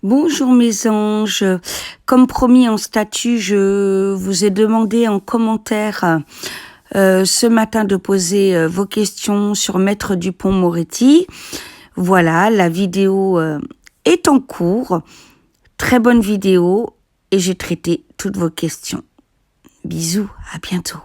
Bonjour mes anges, comme promis en statut, je vous ai demandé en commentaire ce matin de poser vos questions sur Maître Dupond-Moretti. Voilà, la vidéo est en cours, très bonne vidéo et j'ai traité toutes vos questions. Bisous, à bientôt.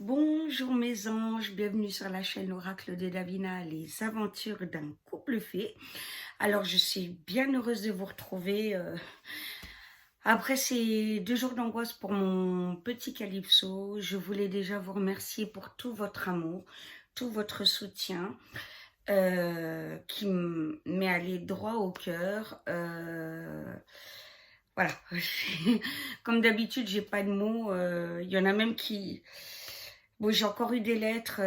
Bonjour mes anges, bienvenue sur la chaîne Oracle de Davina, les aventures d'un couple fait. Alors je suis bien heureuse de vous retrouver après ces 2 jours d'angoisse pour mon petit Calypso. Je voulais déjà vous remercier pour tout votre amour, tout votre soutien qui me met aller droit au cœur. Voilà, comme d'habitude, j'ai pas de mots. Il y en a même qui... Bon, j'ai encore eu des lettres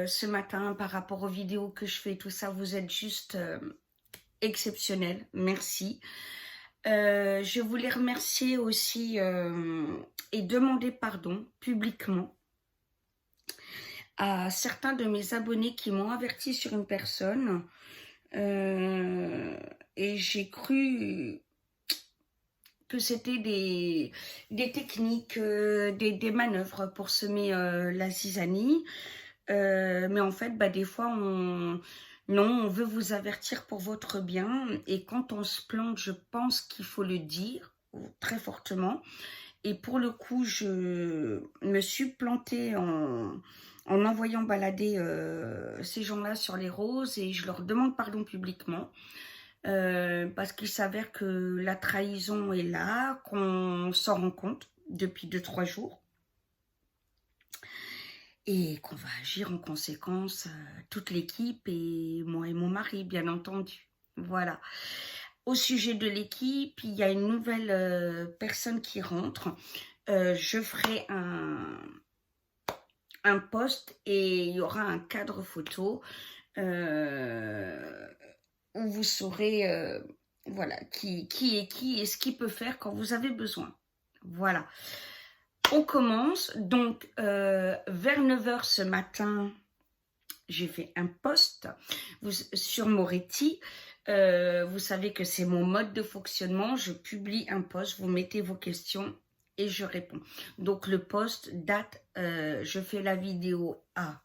ce matin par rapport aux vidéos que je fais, tout ça. Vous êtes juste exceptionnels. Merci. Je voulais remercier aussi et demander pardon publiquement à certains de mes abonnés qui m'ont averti sur une personne. Et j'ai cru que c'était des techniques, des manœuvres pour semer la zizanie. Mais en fait, des fois, on veut vous avertir pour votre bien. Et quand on se plante, je pense qu'il faut le dire très fortement. Et pour le coup, je me suis plantée en envoyant balader ces gens-là sur les roses. Et je leur demande pardon publiquement. Parce qu'il s'avère que la trahison est là, qu'on s'en rend compte depuis 2-3 jours et qu'on va agir en conséquence, toute l'équipe et moi et mon mari, bien entendu. Voilà. Au sujet de l'équipe, il y a une nouvelle personne qui rentre. Je ferai un post et il y aura un cadre photo où vous saurez voilà, qui est qui et ce qu'il peut faire quand vous avez besoin. Voilà. On commence. Donc, vers 9 h ce matin, j'ai fait un post sur Moretti. Vous savez que c'est mon mode de fonctionnement. Je publie un post, vous mettez vos questions et je réponds. Donc, le post date, je fais la vidéo à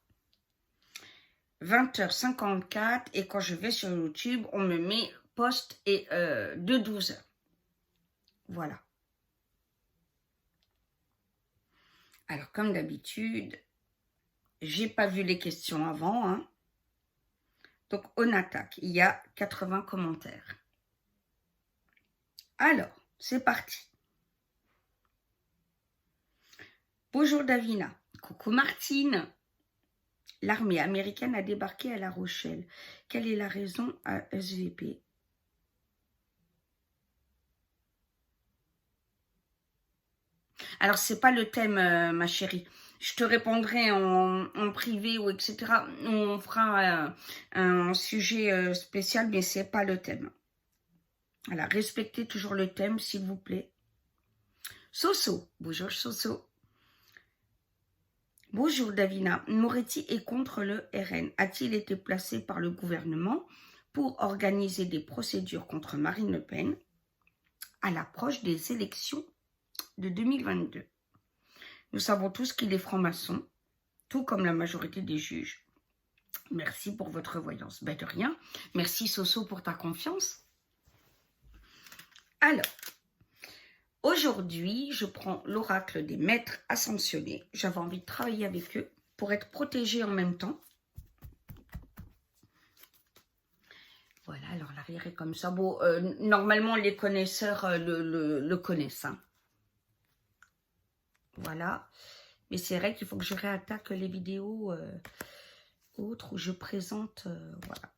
20h54 et quand je vais sur YouTube, on me met post et de 12h. Voilà. Alors, comme d'habitude, j'ai pas vu les questions avant, hein. Donc, on attaque. Il y a 80 commentaires. Alors, c'est parti. Bonjour Davina. Coucou Martine. L'armée américaine a débarqué à La Rochelle. Quelle est la raison à SVP? Alors, c'est pas le thème, ma chérie. Je te répondrai en privé ou etc. On fera un sujet spécial, mais c'est pas le thème. Voilà, respectez toujours le thème, s'il vous plaît. Soso, bonjour Soso. Bonjour Davina, Moretti est contre le RN. A-t-il été placé par le gouvernement pour organiser des procédures contre Marine Le Pen à l'approche des élections de 2022? Nous savons tous qu'il est franc-maçon, tout comme la majorité des juges. Merci pour votre voyance. Ben de rien. Merci Soso pour ta confiance. Alors, aujourd'hui, je prends l'oracle des maîtres ascensionnés. J'avais envie de travailler avec eux pour être protégée en même temps. Voilà, alors l'arrière est comme ça. Bon, normalement, les connaisseurs le connaissent. Hein. Voilà. Mais c'est vrai qu'il faut que je réattaque les vidéos autres où je présente. Voilà.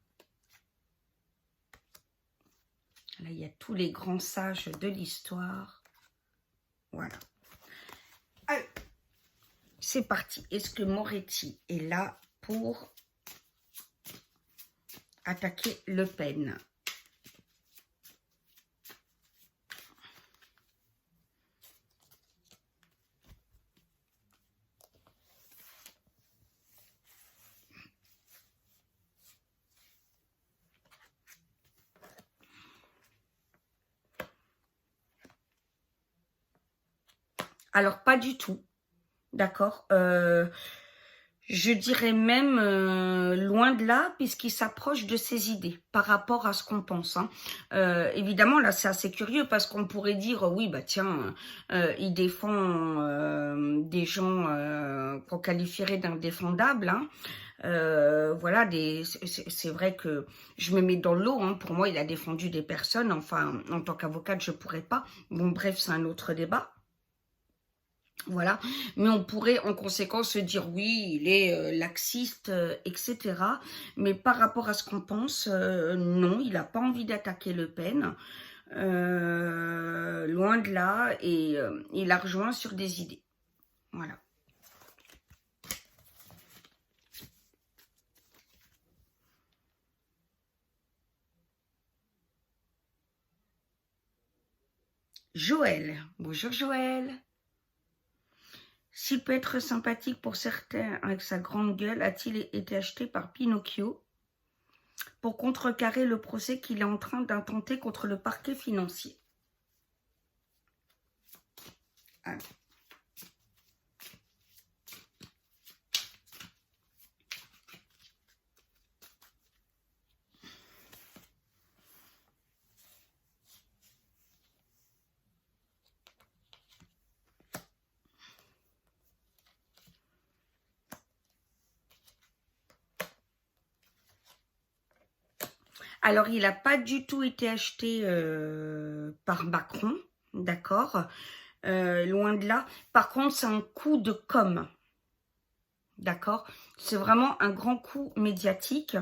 Là, il y a tous les grands sages de l'histoire. Voilà. Allez, c'est parti. Est-ce que Moretti est là pour attaquer Le Pen. Alors, pas du tout, d'accord. Je dirais même loin de là, puisqu'il s'approche de ses idées par rapport à ce qu'on pense. Hein. Évidemment, là, c'est assez curieux parce qu'on pourrait dire, oui, bah tiens, il défend des gens qu'on qualifierait d'indéfendables. Hein. Voilà, c'est vrai que je me mets dans l'eau. Hein. Pour moi, il a défendu des personnes. Enfin, en tant qu'avocate, je pourrais pas. Bon, bref, c'est un autre débat. Voilà, mais on pourrait en conséquence se dire oui, il est laxiste, etc. Mais par rapport à ce qu'on pense, non, il n'a pas envie d'attaquer Le Pen, loin de là, et il a rejoint sur des idées. Voilà. Joël, bonjour Joël. S'il peut être sympathique pour certains avec sa grande gueule, a-t-il été acheté par Pinocchio pour contrecarrer le procès qu'il est en train d'intenter contre le parquet financier? Alors. Alors, il n'a pas du tout été acheté par Macron, d'accord, loin de là. Par contre, c'est un coup de com', d'accord. C'est vraiment un grand coup médiatique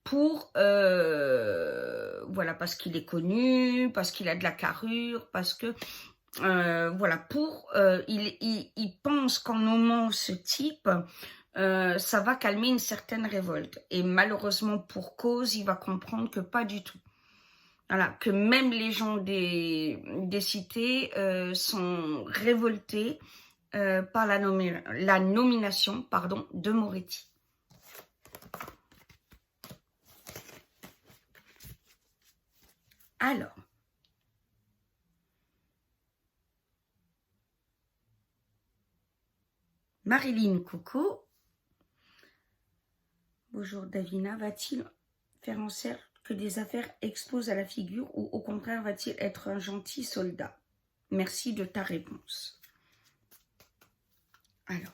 pour, voilà, parce qu'il est connu, parce qu'il a de la carrure, parce que, voilà, il pense qu'en nommant ce type, ça va calmer une certaine révolte. Et malheureusement, pour cause, il va comprendre que pas du tout. Voilà, que même les gens des cités sont révoltés par la nomination pardon, de Moretti. Alors, Marilyn Coucou. Bonjour Davina, va-t-il faire en sorte que des affaires explosent à la figure ou au contraire va-t-il être un gentil soldat? Merci de ta réponse. Alors.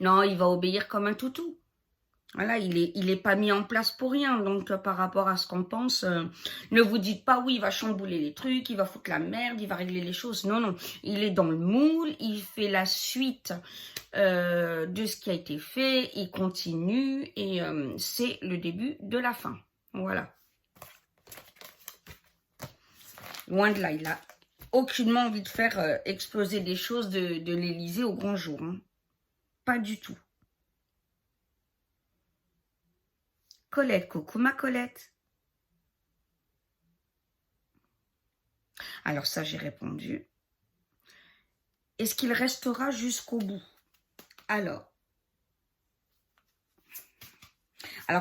Non, il va obéir comme un toutou. Voilà, il est pas mis en place pour rien. Donc, par rapport à ce qu'on pense, ne vous dites pas, oui, il va chambouler les trucs, il va foutre la merde, il va régler les choses. Non, non, il est dans le moule, il fait la suite de ce qui a été fait, il continue et c'est le début de la fin. Voilà. Loin de là, il a aucunement envie de faire exploser des choses de l'Élysée au grand jour. Hein. Pas du tout. Colette, coucou ma Colette. Alors ça, j'ai répondu. Est-ce qu'il restera jusqu'au bout? Alors,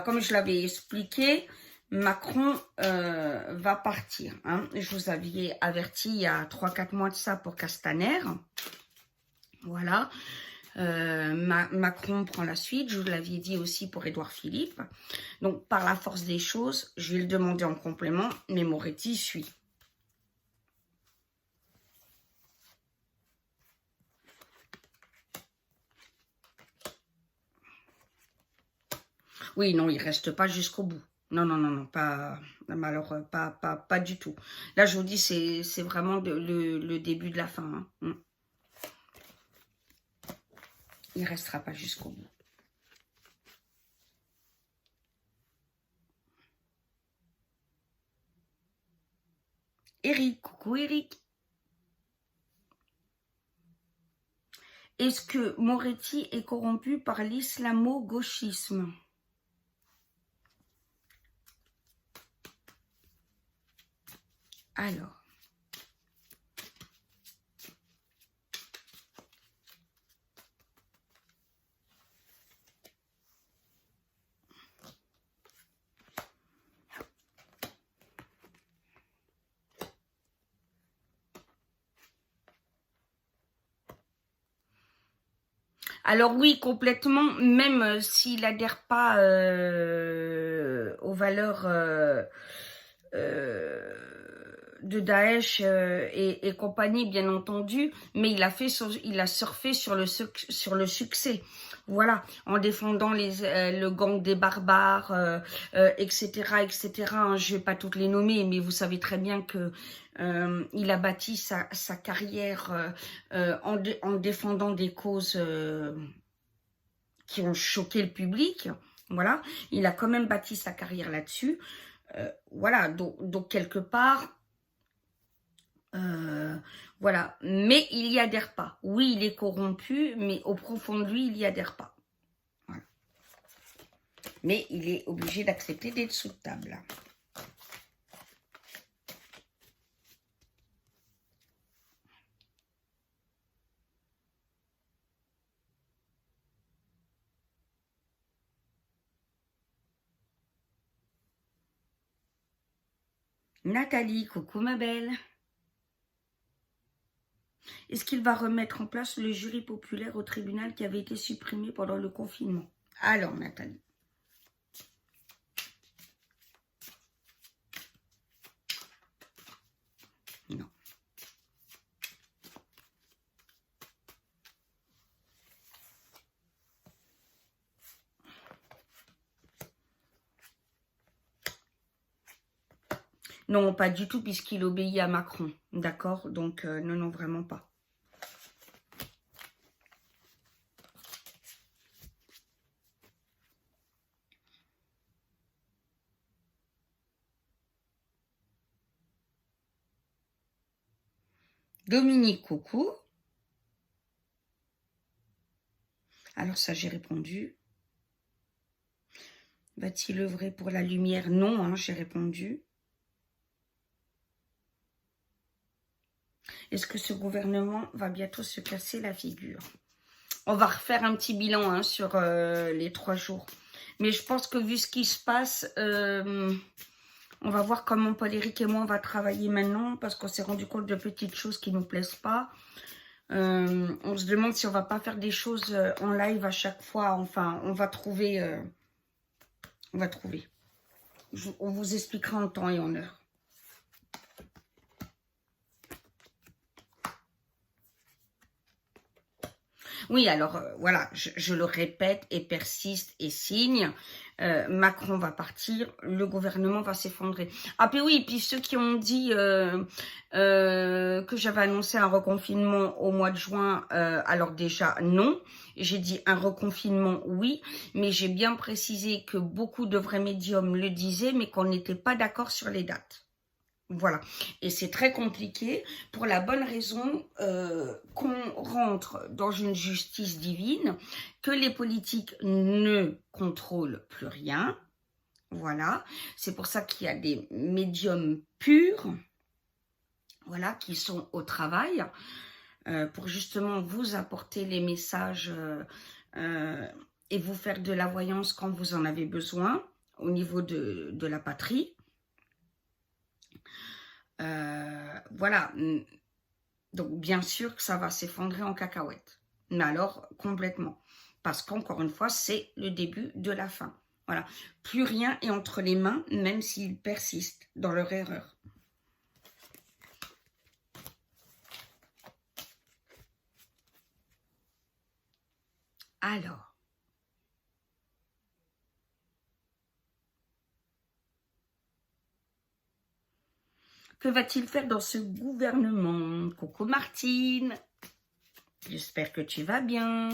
comme je l'avais expliqué, Macron va partir. Hein. Je vous avais averti il y a 3-4 mois de ça pour Castaner. Voilà. Macron prend la suite, je vous l'avais dit aussi pour Édouard Philippe. Donc, par la force des choses, je vais le demander en complément, mais Moretti suit. Oui, non, il ne reste pas jusqu'au bout. Non, non, non, non, pas, alors, pas du tout. Là, je vous dis, c'est vraiment le début de la fin. Hein. il ne restera pas jusqu'au bout. Eric, coucou Eric. Est-ce que Moretti est corrompu par l'islamo-gauchisme? Alors. Alors oui, complètement, même s'il n'adhère pas aux valeurs de Daesh et compagnie, bien entendu, mais il a surfé sur le succès. Voilà, en défendant le gang des barbares, etc., etc. Hein, je ne vais pas toutes les nommer, mais vous savez très bien que il a bâti sa carrière en défendant des causes qui ont choqué le public. Voilà, il a quand même bâti sa carrière là-dessus. Voilà, donc quelque part, voilà, mais il n'y adhère pas. Oui, il est corrompu, mais au profond de lui, il n'y adhère pas. Voilà. Mais il est obligé d'accepter d'être sous table. Nathalie, coucou ma belle. Est-ce qu'il va remettre en place le jury populaire au tribunal qui avait été supprimé pendant le confinement? Alors, Nathalie. Non. Non, pas du tout, puisqu'il obéit à Macron. D'accord? Donc, non, non, vraiment pas. Dominique, coucou. Alors ça, j'ai répondu. Va-t-il œuvrer pour la lumière? Non, hein, j'ai répondu. Est-ce que ce gouvernement va bientôt se casser la figure? On va refaire un petit bilan hein, sur les 3 jours. Mais je pense que vu ce qui se passe, on va voir comment Paul-Éric et moi on va travailler maintenant, parce qu'on s'est rendu compte de petites choses qui ne nous plaisent pas. On se demande si on va pas faire des choses en live à chaque fois. Enfin, on va trouver. On vous expliquera en temps et en heure. Oui, alors voilà, je le répète et persiste et signe. Macron va partir, le gouvernement va s'effondrer. Ah puis oui, puis ceux qui ont dit que j'avais annoncé un reconfinement au mois de juin, alors déjà non. J'ai dit un reconfinement oui, mais j'ai bien précisé que beaucoup de vrais médiums le disaient, mais qu'on n'était pas d'accord sur les dates. Voilà, et c'est très compliqué pour la bonne raison qu'on rentre dans une justice divine, que les politiques ne contrôlent plus rien. Voilà, c'est pour ça qu'il y a des médiums purs, voilà, qui sont au travail pour justement vous apporter les messages et vous faire de la voyance quand vous en avez besoin au niveau de la patrie. Voilà, donc bien sûr que ça va s'effondrer en cacahuètes, mais alors complètement, parce qu'encore une fois, c'est le début de la fin. Voilà, plus rien est entre les mains, même s'ils persistent dans leur erreur. Alors, que va-t-il faire dans ce gouvernement? Coucou Martine, j'espère que tu vas bien.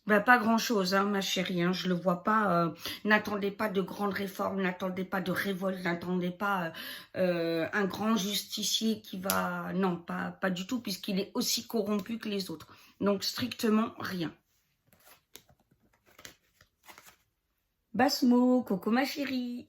Bah, pas grand-chose, hein, ma chérie, hein, je le vois pas. N'attendez pas de grandes réformes, n'attendez pas de révolte, n'attendez pas un grand justicier qui va... Non, pas du tout, puisqu'il est aussi corrompu que les autres. Donc, strictement rien. Basmo, coucou ma chérie.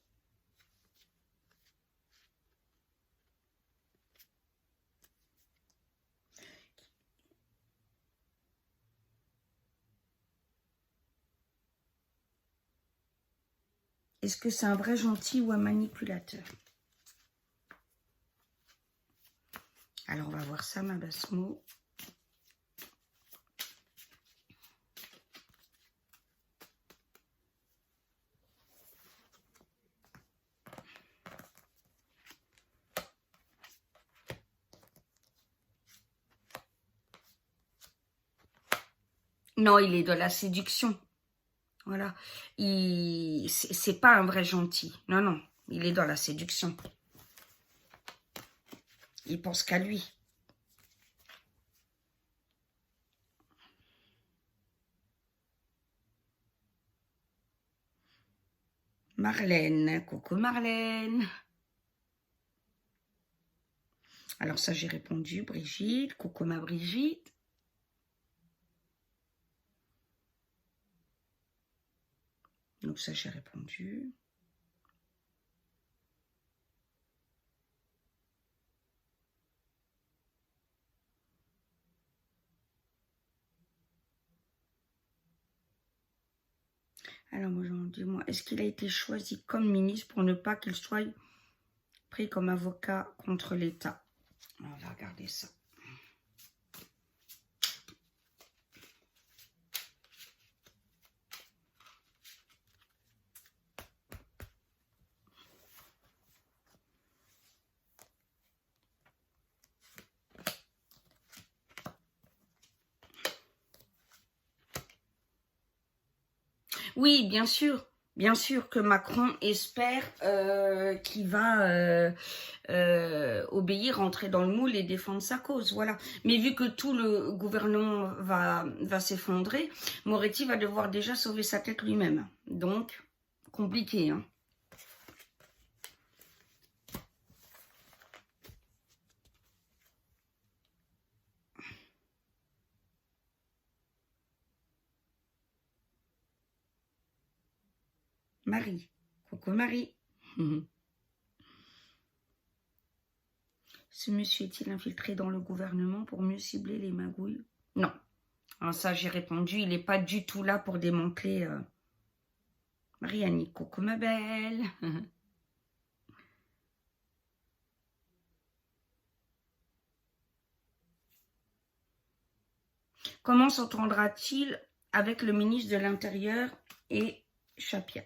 Est-ce que c'est un vrai gentil ou un manipulateur? Alors, on va voir ça, ma Basmo. Non, il est de la séduction. Voilà. C'est pas un vrai gentil. Non, non. Il est dans la séduction. Il pense qu'à lui. Marlène. Coucou Marlène. Alors ça, j'ai répondu. Brigitte. Coucou ma Brigitte. Donc ça, j'ai répondu. Alors moi, j'en dis, moi, est-ce qu'il a été choisi comme ministre pour ne pas qu'il soit pris comme avocat contre l'État? On va regarder ça. Oui, bien sûr que Macron espère qu'il va obéir, entrer dans le moule et défendre sa cause, voilà. Mais vu que tout le gouvernement va s'effondrer, Moretti va devoir déjà sauver sa tête lui-même. Donc, compliqué, hein. Marie. Coucou Marie. Ce monsieur est-il infiltré dans le gouvernement pour mieux cibler les magouilles? Non. Alors ça, j'ai répondu, il n'est pas du tout là pour démanteler... Marie-Annie, coucou ma belle. Comment s'entendra-t-il avec le ministre de l'Intérieur et Chapia?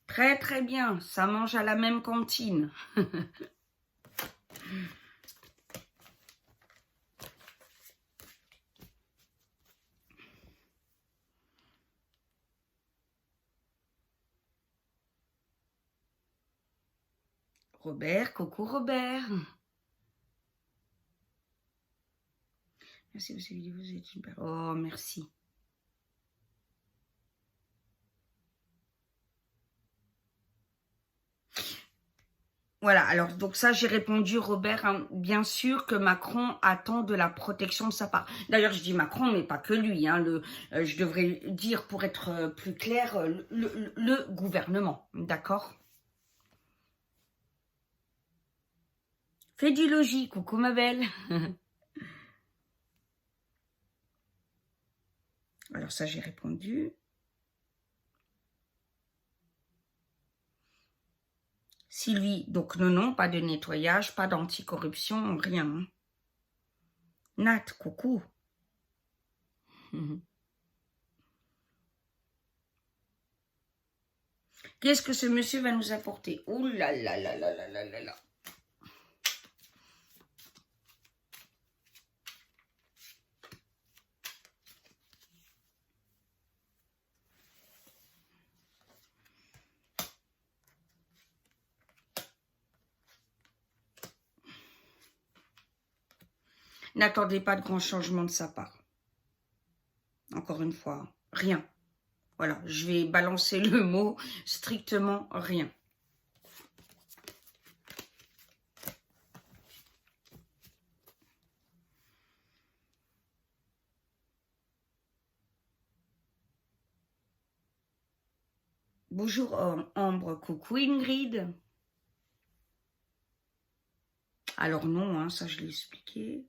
Très très bien, ça mange à la même cantine. Robert, coucou Robert. Merci pour cette vidéo, vous êtes une... Oh, merci. Voilà, alors donc ça j'ai répondu Robert, hein, bien sûr que Macron attend de la protection de sa part. D'ailleurs je dis Macron mais pas que lui, hein, je devrais dire pour être plus clair le gouvernement, d'accord? Fais du logis, coucou ma belle. Alors ça j'ai répondu. Sylvie, donc non, pas de nettoyage, pas d'anticorruption, rien. Hein. Nat, coucou. Qu'est-ce que ce monsieur va nous apporter? Ouh là là là là là là là là. N'attendez pas de grands changements de sa part. Encore une fois, rien. Voilà, je vais balancer le mot, strictement rien. Bonjour Ambre, coucou Ingrid. Alors non, hein, ça je l'ai expliqué.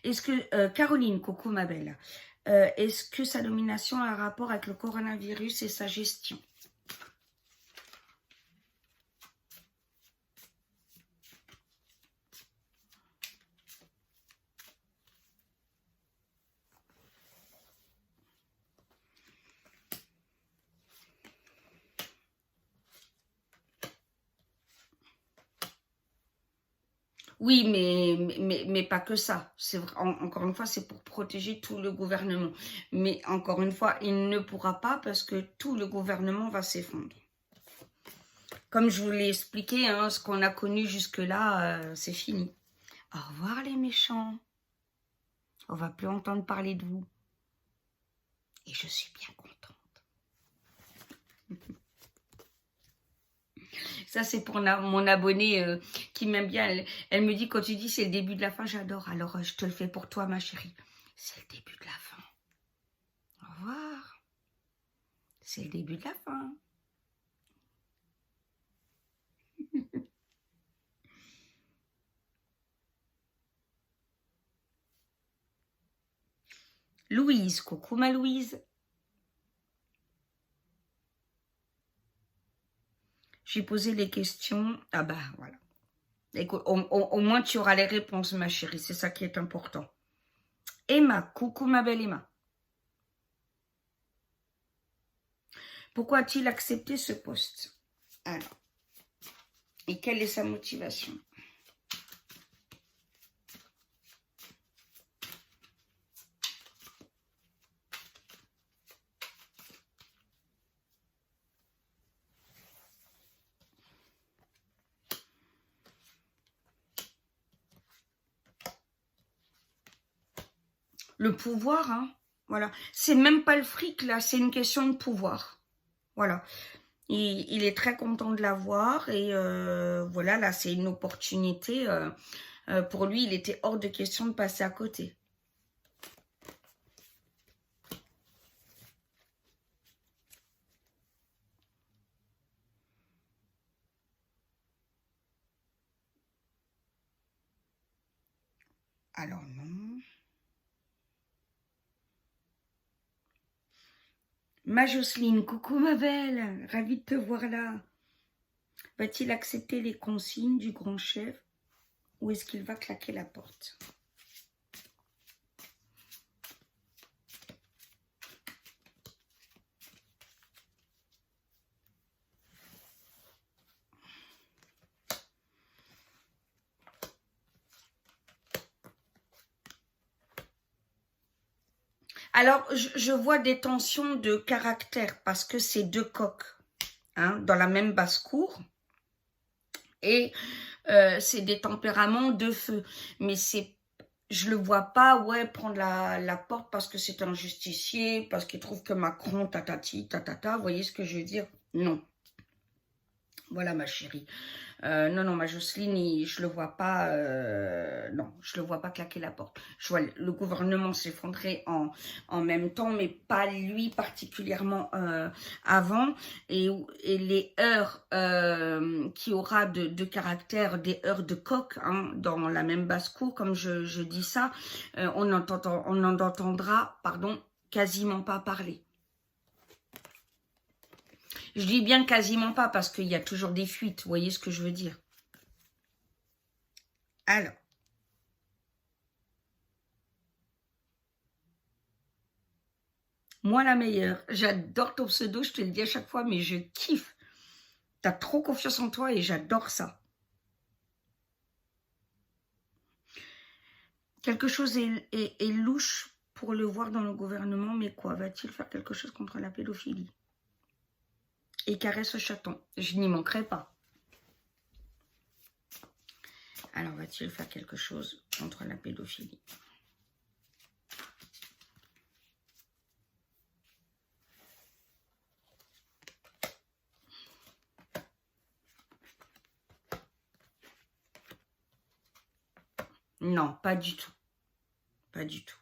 Est-ce que, Caroline, coucou ma belle, est-ce que sa nomination a un rapport avec le coronavirus et sa gestion? Oui, mais pas que ça. C'est encore une fois, c'est pour protéger tout le gouvernement. Mais encore une fois, il ne pourra pas parce que tout le gouvernement va s'effondrer. Comme je vous l'ai expliqué, hein, ce qu'on a connu jusque-là, c'est fini. Au revoir les méchants. On va plus entendre parler de vous. Et je suis bien contente. Ça, c'est pour mon abonnée qui m'aime bien. Elle me dit, quand tu dis c'est le début de la fin, j'adore. Alors, je te le fais pour toi, ma chérie. C'est le début de la fin. Au revoir. C'est le début de la fin. Louise, coucou ma Louise. J'ai posé les questions. Ah bah voilà. Écoute, au moins tu auras les réponses, ma chérie. C'est ça qui est important. Emma, coucou ma belle Emma. Pourquoi a-t-il accepté ce poste? Alors, et quelle est sa motivation? Le pouvoir, hein, voilà. C'est même pas le fric, là, c'est une question de pouvoir. Voilà. Il est très content de l'avoir et voilà, là, c'est une opportunité. Pour lui, il était hors de question de passer à côté. Alors non. Ma Jocelyne, coucou ma belle, ravie de te voir là. Va-t-il accepter les consignes du grand chef ou est-ce qu'il va claquer la porte? Alors, je vois des tensions de caractère parce que c'est deux coqs hein, dans la même basse-cour. Et c'est des tempéraments de feu. Mais je le vois pas, ouais, prendre la porte parce que c'est un justicier, parce qu'il trouve que Macron, tatati, tatata, vous voyez ce que je veux dire? Non. Voilà ma chérie. Non, non, ma Jocelyne, je le vois pas, non, je le vois pas claquer la porte. Je vois le gouvernement s'effondrer en même temps, mais pas lui particulièrement avant. Et les heures qui aura de caractère, des heures de coq, hein, dans la même basse-cour, comme je dis ça, on n'en entendra, pardon, quasiment pas parler. Je dis bien quasiment pas parce qu'il y a toujours des fuites, vous voyez ce que je veux dire? Alors. Moi la meilleure. J'adore ton pseudo, je te le dis à chaque fois, mais je kiffe. T'as trop confiance en toi et j'adore ça. Quelque chose est louche pour le voir dans le gouvernement, mais quoi? Va-t-il faire quelque chose contre la pédophilie? Et caresse ce chaton. Je n'y manquerai pas. Alors, va-t-il faire quelque chose contre la pédophilie? Non, pas du tout. Pas du tout.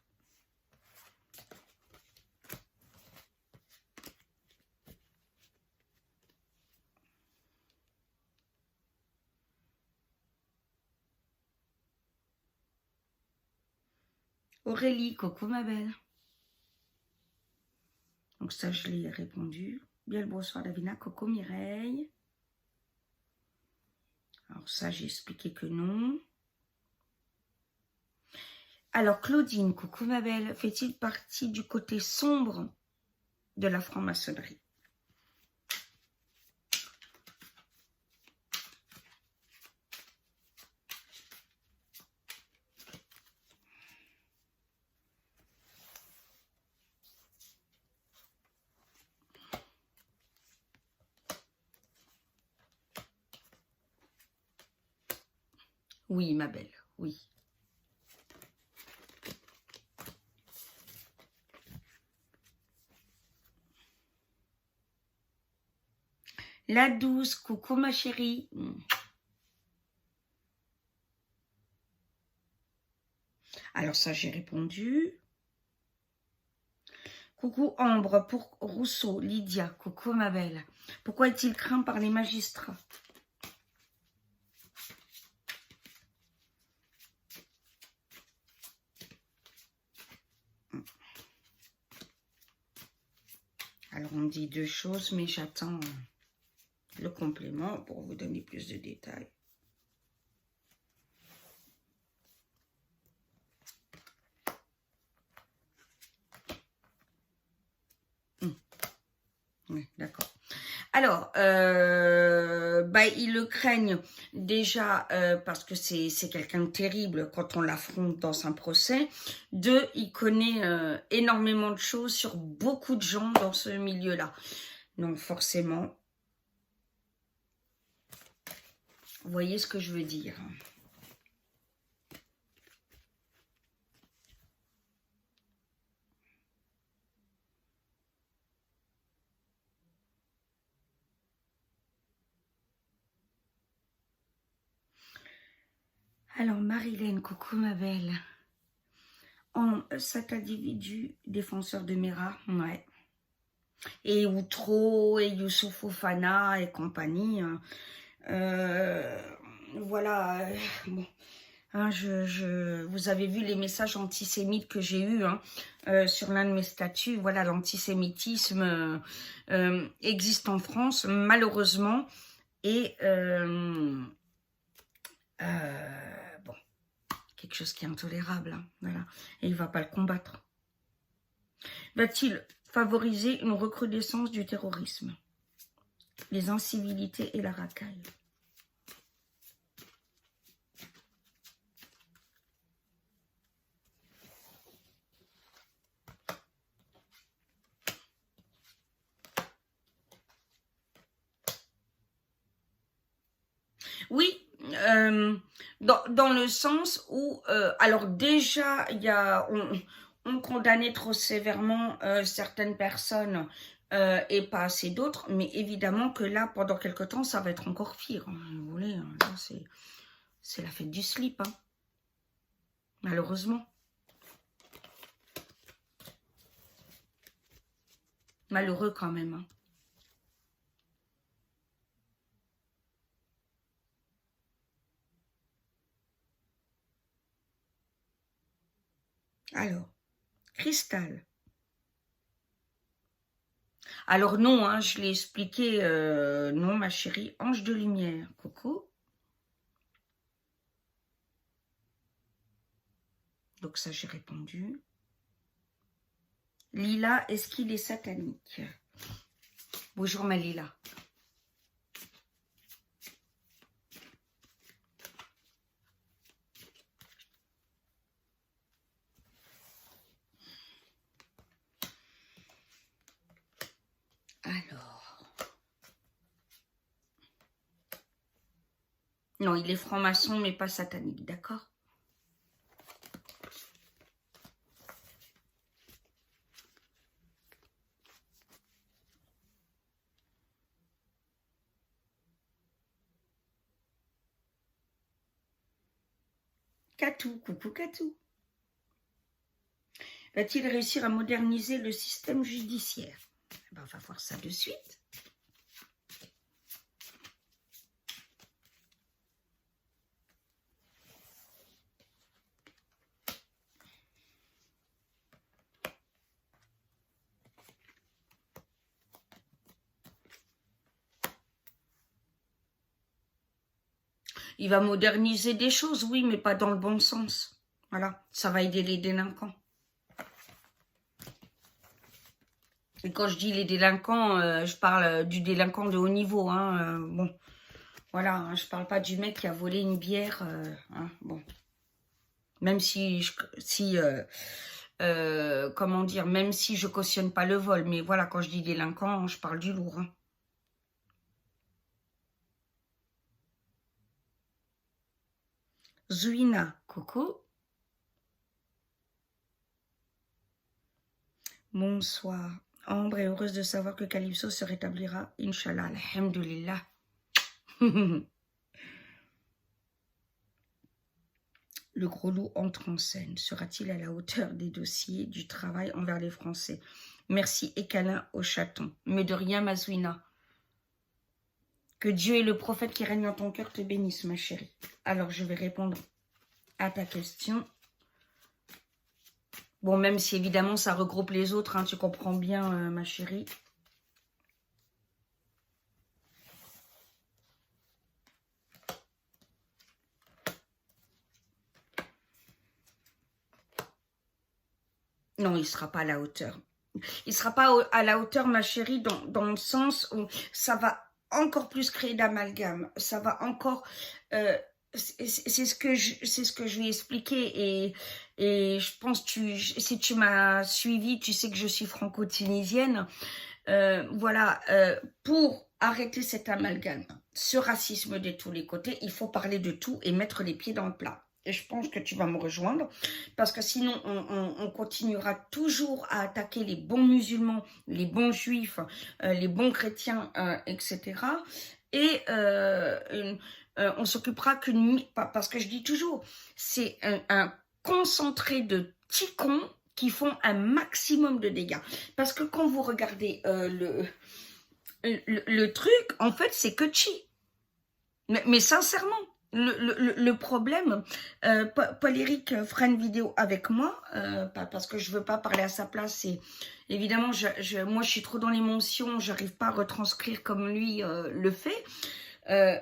Aurélie, coucou ma belle. Donc ça, je l'ai répondu. Bien le bonsoir Davina, coucou Mireille. Alors ça, j'ai expliqué que non. Alors Claudine, coucou ma belle, fait-il partie du côté sombre de la franc-maçonnerie? Oui, ma belle, oui. La douce, coucou ma chérie. Alors ça, j'ai répondu. Coucou Ambre, pour Rousseau, Lydia, coucou ma belle. Pourquoi est-il craint par les magistrats? Alors on dit deux choses, mais j'attends le complément pour vous donner plus de détails. Oui, d'accord. Alors, ils le craignent déjà parce que c'est quelqu'un de terrible quand on l'affronte dans un procès. Deux, il connaît énormément de choses sur beaucoup de gens dans ce milieu-là. Donc forcément, vous voyez ce que je veux dire. Alors, Marilène, coucou ma belle. Cet individu, défenseur de Mera, ouais. Et Outro, et Youssouf Fofana et compagnie. Voilà, bon. Hein, vous avez vu les messages antisémites que j'ai eus sur l'un de mes statuts. Voilà, l'antisémitisme existe en France, malheureusement. Et bon, quelque chose qui est intolérable. Hein, voilà. Et il ne va pas le combattre. Va-t-il favoriser une recrudescence du terrorisme, les incivilités et la racaille? Oui, dans le sens où, alors déjà, on condamnait trop sévèrement certaines personnes et pas assez d'autres, mais évidemment que là, pendant quelque temps, ça va être encore pire. Hein, vous voulez, hein, là, c'est la fête du slip, hein, malheureusement. Malheureux quand même. Hein. Alors, Cristal. Alors non, hein, je l'ai expliqué, non ma chérie, ange de lumière, coucou. Donc ça j'ai répondu. Lila, est-ce qu'il est satanique? Bonjour ma Lila. Alors, Non, il est franc-maçon, mais pas satanique, d'accord? Katou, coucou Katou. Va-t-il réussir à moderniser le système judiciaire? Ben, on va voir ça de suite. Il va moderniser des choses, oui, mais pas dans le bon sens. Voilà, ça va aider les délinquants. Et quand je dis les délinquants, je parle du délinquant de haut niveau. Hein, bon, voilà, hein, je parle pas du mec qui a volé une bière. Hein, bon, même si, comment dire, même si je cautionne pas le vol, mais voilà, quand je dis délinquant, je parle du lourd. Hein. Zouina, coucou. Bonsoir. Ambre est heureuse de savoir que Calypso se rétablira, Inch'Allah, alhamdoulilah. Le gros loup entre en scène. Sera-t-il à la hauteur des dossiers du travail envers les Français? Merci et câlin au chaton. Mais de rien, Mazouina. Que Dieu et le prophète qui règne en ton cœur te bénissent, ma chérie. Alors, je vais répondre à ta question. Bon, même si évidemment ça regroupe les autres, hein, tu comprends bien, ma chérie. Non, il ne sera pas à la hauteur. Il ne sera pas à la hauteur, ma chérie, dans le sens où ça va encore plus créer d'amalgame. Ça va encore... c'est ce que je lui ai expliqué et je pense que si tu m'as suivi, tu sais que je suis franco-tunisienne. Voilà, pour arrêter cet amalgame, ce racisme de tous les côtés, il faut parler de tout et mettre les pieds dans le plat. Et je pense que tu vas me rejoindre, parce que sinon, on continuera toujours à attaquer les bons musulmans, les bons juifs, les bons chrétiens, etc. Et on s'occupera qu'une... Parce que je dis toujours, c'est un concentré de petits cons qui font un maximum de dégâts. Parce que quand vous regardez le truc, en fait, c'est que chi. Mais sincèrement, le problème, Paul-Éric fera une vidéo avec moi, parce que je ne veux pas parler à sa place. Et évidemment, moi, je suis trop dans l'émotion, je n'arrive pas à retranscrire comme lui le fait.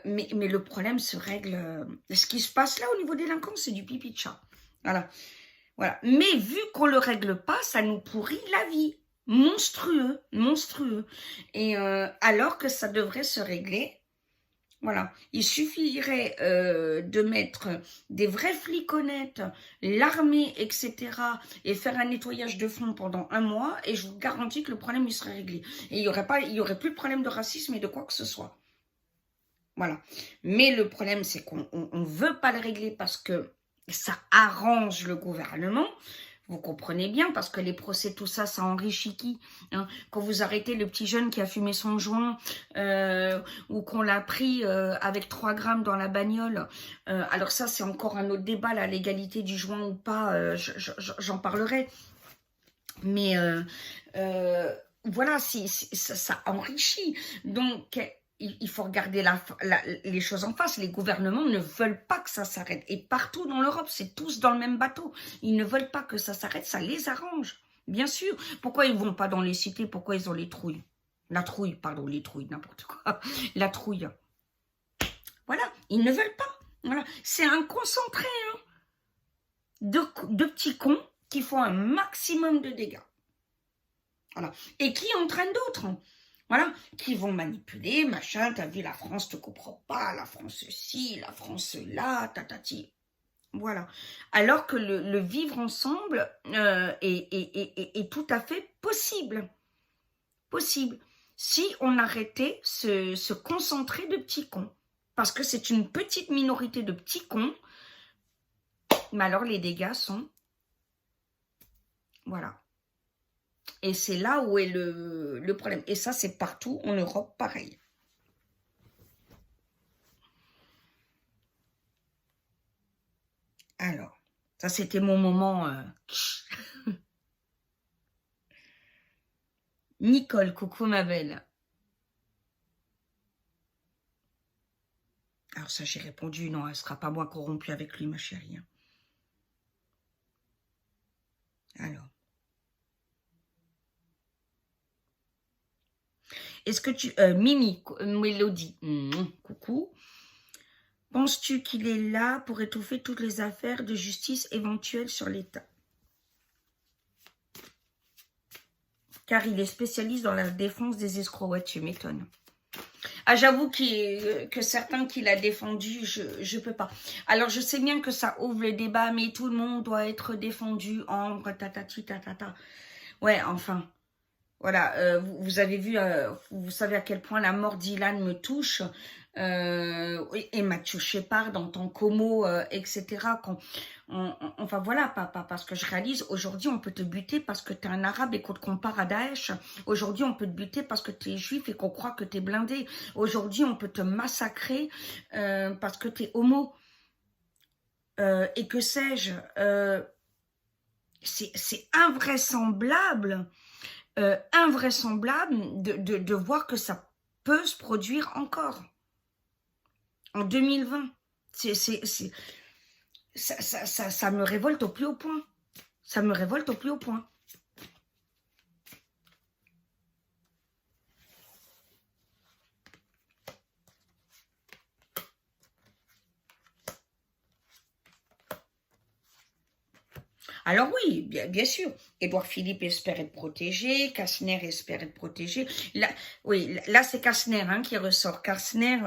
Mais le problème se règle. Ce qui se passe là au niveau des délinquants, c'est du pipi de chat. Voilà. Voilà. Mais vu qu'on ne le règle pas, ça nous pourrit la vie. Monstrueux, monstrueux. Et alors que ça devrait se régler. Voilà, il suffirait de mettre des vrais flics honnêtes, l'armée, etc. et faire un nettoyage de fond pendant 1 mois et je vous garantis que le problème il serait réglé. Et il y aurait plus de problème de racisme et de quoi que ce soit. Voilà. Mais le problème, c'est qu'on ne veut pas le régler parce que ça arrange le gouvernement. Vous comprenez bien, parce que les procès, tout ça, ça enrichit qui, hein? Quand vous arrêtez le petit jeune qui a fumé son joint, ou qu'on l'a pris avec 3 grammes dans la bagnole, alors ça, c'est encore un autre débat, la légalité du joint ou pas, j'en parlerai. Mais voilà, ça enrichit. Donc, il faut regarder les choses en face. Les gouvernements ne veulent pas que ça s'arrête. Et partout dans l'Europe, c'est tous dans le même bateau. Ils ne veulent pas que ça s'arrête, ça les arrange. Bien sûr. Pourquoi ils ne vont pas dans les cités? Pourquoi ils ont les trouilles? La trouille, pardon, les trouilles, n'importe quoi. La trouille. Voilà, ils ne veulent pas. Voilà. C'est un concentré hein, de petits cons qui font un maximum de dégâts. Voilà. Et qui entraînent d'autres. Voilà, qui vont manipuler, machin, t'as vu, la France te comprend pas, la France ci, la France là, tatati. Voilà. Alors que le vivre ensemble est tout à fait possible. Possible. Si on arrêtait se concentrer de petits cons. parce que c'est une petite minorité de petits cons, mais alors les dégâts sont... Voilà. Et c'est là où est le problème. Et ça, c'est partout en Europe, pareil. Alors, ça, c'était mon moment... Nicole, coucou ma belle. Alors ça, j'ai répondu, non, elle ne sera pas moins corrompue avec lui, ma chérie. Alors. Est-ce que tu... Mimi, Mélodie, coucou. Penses-tu qu'il est là pour étouffer toutes les affaires de justice éventuelles sur l'État? Car il est spécialiste dans la défense des escrocs. Ouais, tu m'étonnes. Ah, j'avoue que certains qu'il a défendus, je peux pas. Alors, je sais bien que ça ouvre le débat, mais tout le monde doit être défendu, Ambre, tatati, tatata. Ouais, enfin, voilà, vous avez vu, vous savez à quel point la mort d'Ilan me touche, et Mathieu Shepard en tant qu'homo, etc. Enfin voilà, pas parce que je réalise, aujourd'hui on peut te buter parce que tu es un arabe et qu'on te compare à Daesh. Aujourd'hui on peut te buter parce que tu es juif et qu'on croit que tu es blindé. Aujourd'hui on peut te massacrer parce que tu es homo. Et que sais-je, c'est invraisemblable. Invraisemblable de voir que ça peut se produire encore en 2020. Ça me révolte au plus haut point. Ça me révolte au plus haut point. Alors oui, bien sûr, Édouard Philippe espère être protégé, Kastner espère être protégé. Là, oui, là c'est Kastner qui ressort. Kastner,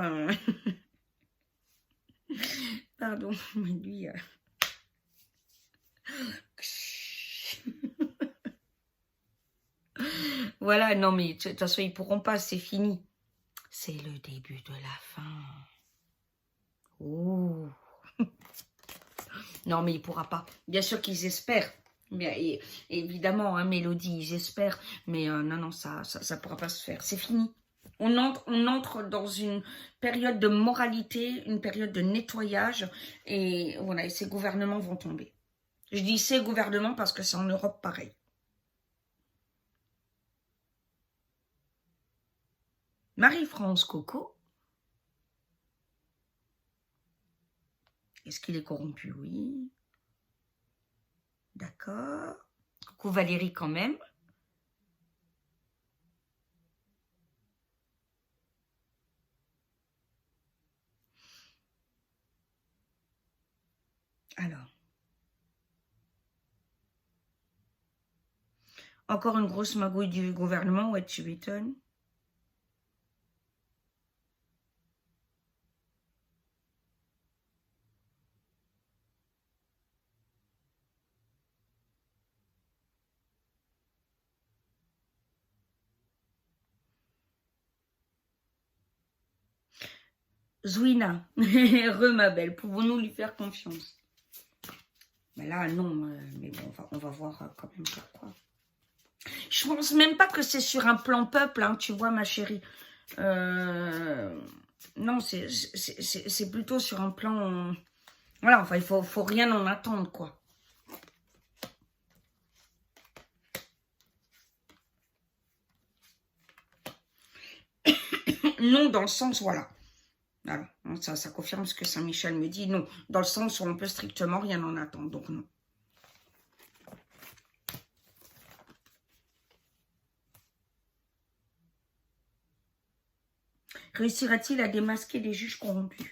pardon, mais lui... Voilà, non mais de toute façon ils pourront pas, c'est fini. C'est le début de la fin. Oh. Non mais il pourra pas. Bien sûr qu'ils espèrent. Mais évidemment, Mélodie, ils espèrent. Mais non, non, ça pourra pas se faire. C'est fini. On entre dans une période de moralité, une période de nettoyage. Et voilà, et ces gouvernements vont tomber. Je dis ces gouvernements parce que c'est en Europe pareil. Marie-France Coco. Est-ce qu'il est corrompu? Oui. D'accord. Coucou Valérie quand même. Alors. Encore une grosse magouille du gouvernement, ouais, tu m'étonnes. Zouina, re ma belle, pouvons-nous lui faire confiance? Mais là, non, mais bon, on va voir quand même pourquoi. Je pense même pas que c'est sur un plan peuple, tu vois, ma chérie. Non, c'est plutôt sur un plan... Voilà, enfin, il faut rien en attendre, quoi. Non, dans le sens, voilà. Voilà, ça confirme ce que Saint-Michel me dit. Non, dans le sens où on peut strictement rien en attendre, donc non. Réussira-t-il à démasquer les juges corrompus?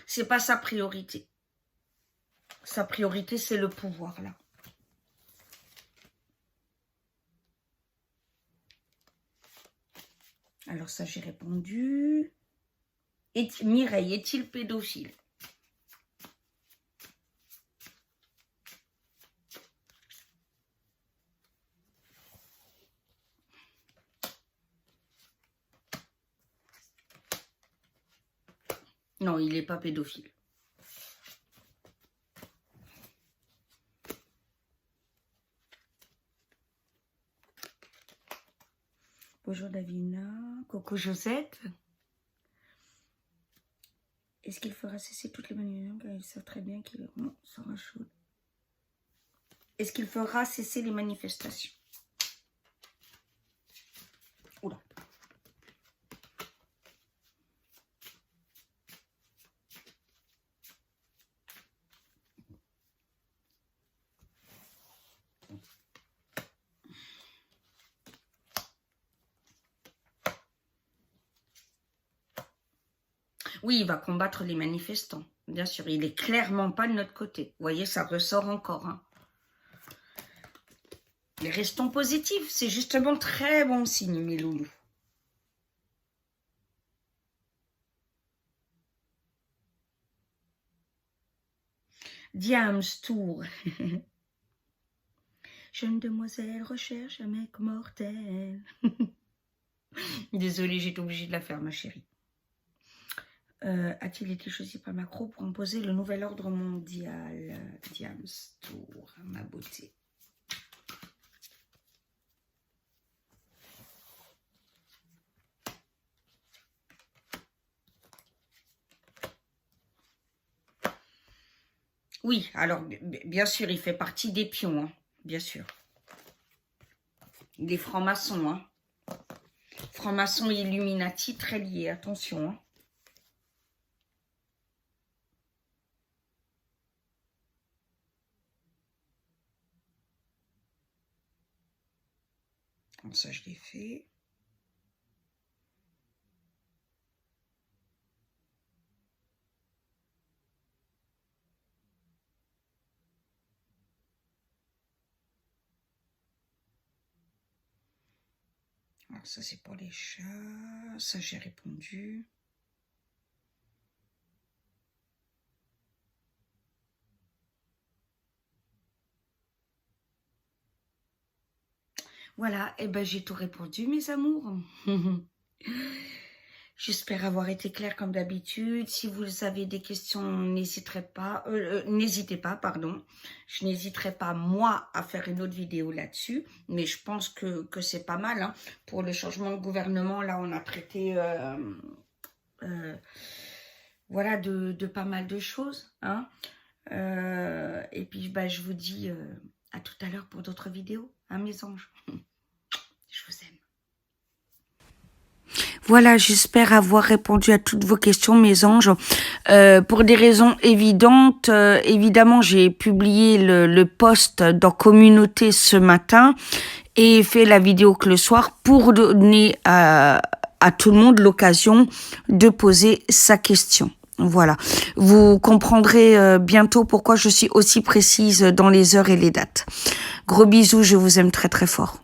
C'est pas sa priorité. Sa priorité, c'est le pouvoir, là. Alors ça, j'ai répondu. Mireille, est-il pédophile? Non, il n'est pas pédophile. Bonjour Davina, coucou Josette. Est-ce qu'il fera cesser toutes les manifestations car ils savent très bien qu'il sera chaud? Est-ce qu'il fera cesser les manifestations? Oula. Oui, il va combattre les manifestants, bien sûr. Il est clairement pas de notre côté. Vous voyez, ça ressort encore. Hein. Mais restons positifs. C'est justement très bon signe, mes loulous. Diams Tour. Jeune demoiselle recherche un mec mortel. Désolée, j'ai été obligée de la faire, ma chérie. A-t-il été choisi par Macron pour imposer le nouvel ordre mondial? Diams Tour, ma beauté. Oui, alors, bien sûr, il fait partie des pions, hein, bien sûr. Des francs-maçons, hein. Francs-maçons Illuminati, très liés, attention, hein. Comme ça, je l'ai fait. Alors ça, c'est pour les chats. Ça, j'ai répondu. Voilà, et ben j'ai tout répondu, mes amours. J'espère avoir été claire comme d'habitude. Si vous avez des questions, n'hésitez pas, pardon. Je n'hésiterai pas, moi, à faire une autre vidéo là-dessus. Mais je pense que c'est pas mal. Hein. Pour le changement de gouvernement, là, on a traité voilà, de pas mal de choses. Hein. Et puis, bah, je vous dis à tout à l'heure pour d'autres vidéos. Hein, mes anges. Je vous aime. Voilà, j'espère avoir répondu à toutes vos questions, mes anges. Pour des raisons évidentes, évidemment, j'ai publié le post dans Communauté ce matin et fait la vidéo que le soir pour donner à tout le monde l'occasion de poser sa question. Voilà, vous comprendrez bientôt pourquoi je suis aussi précise dans les heures et les dates. Gros bisous, je vous aime très très fort.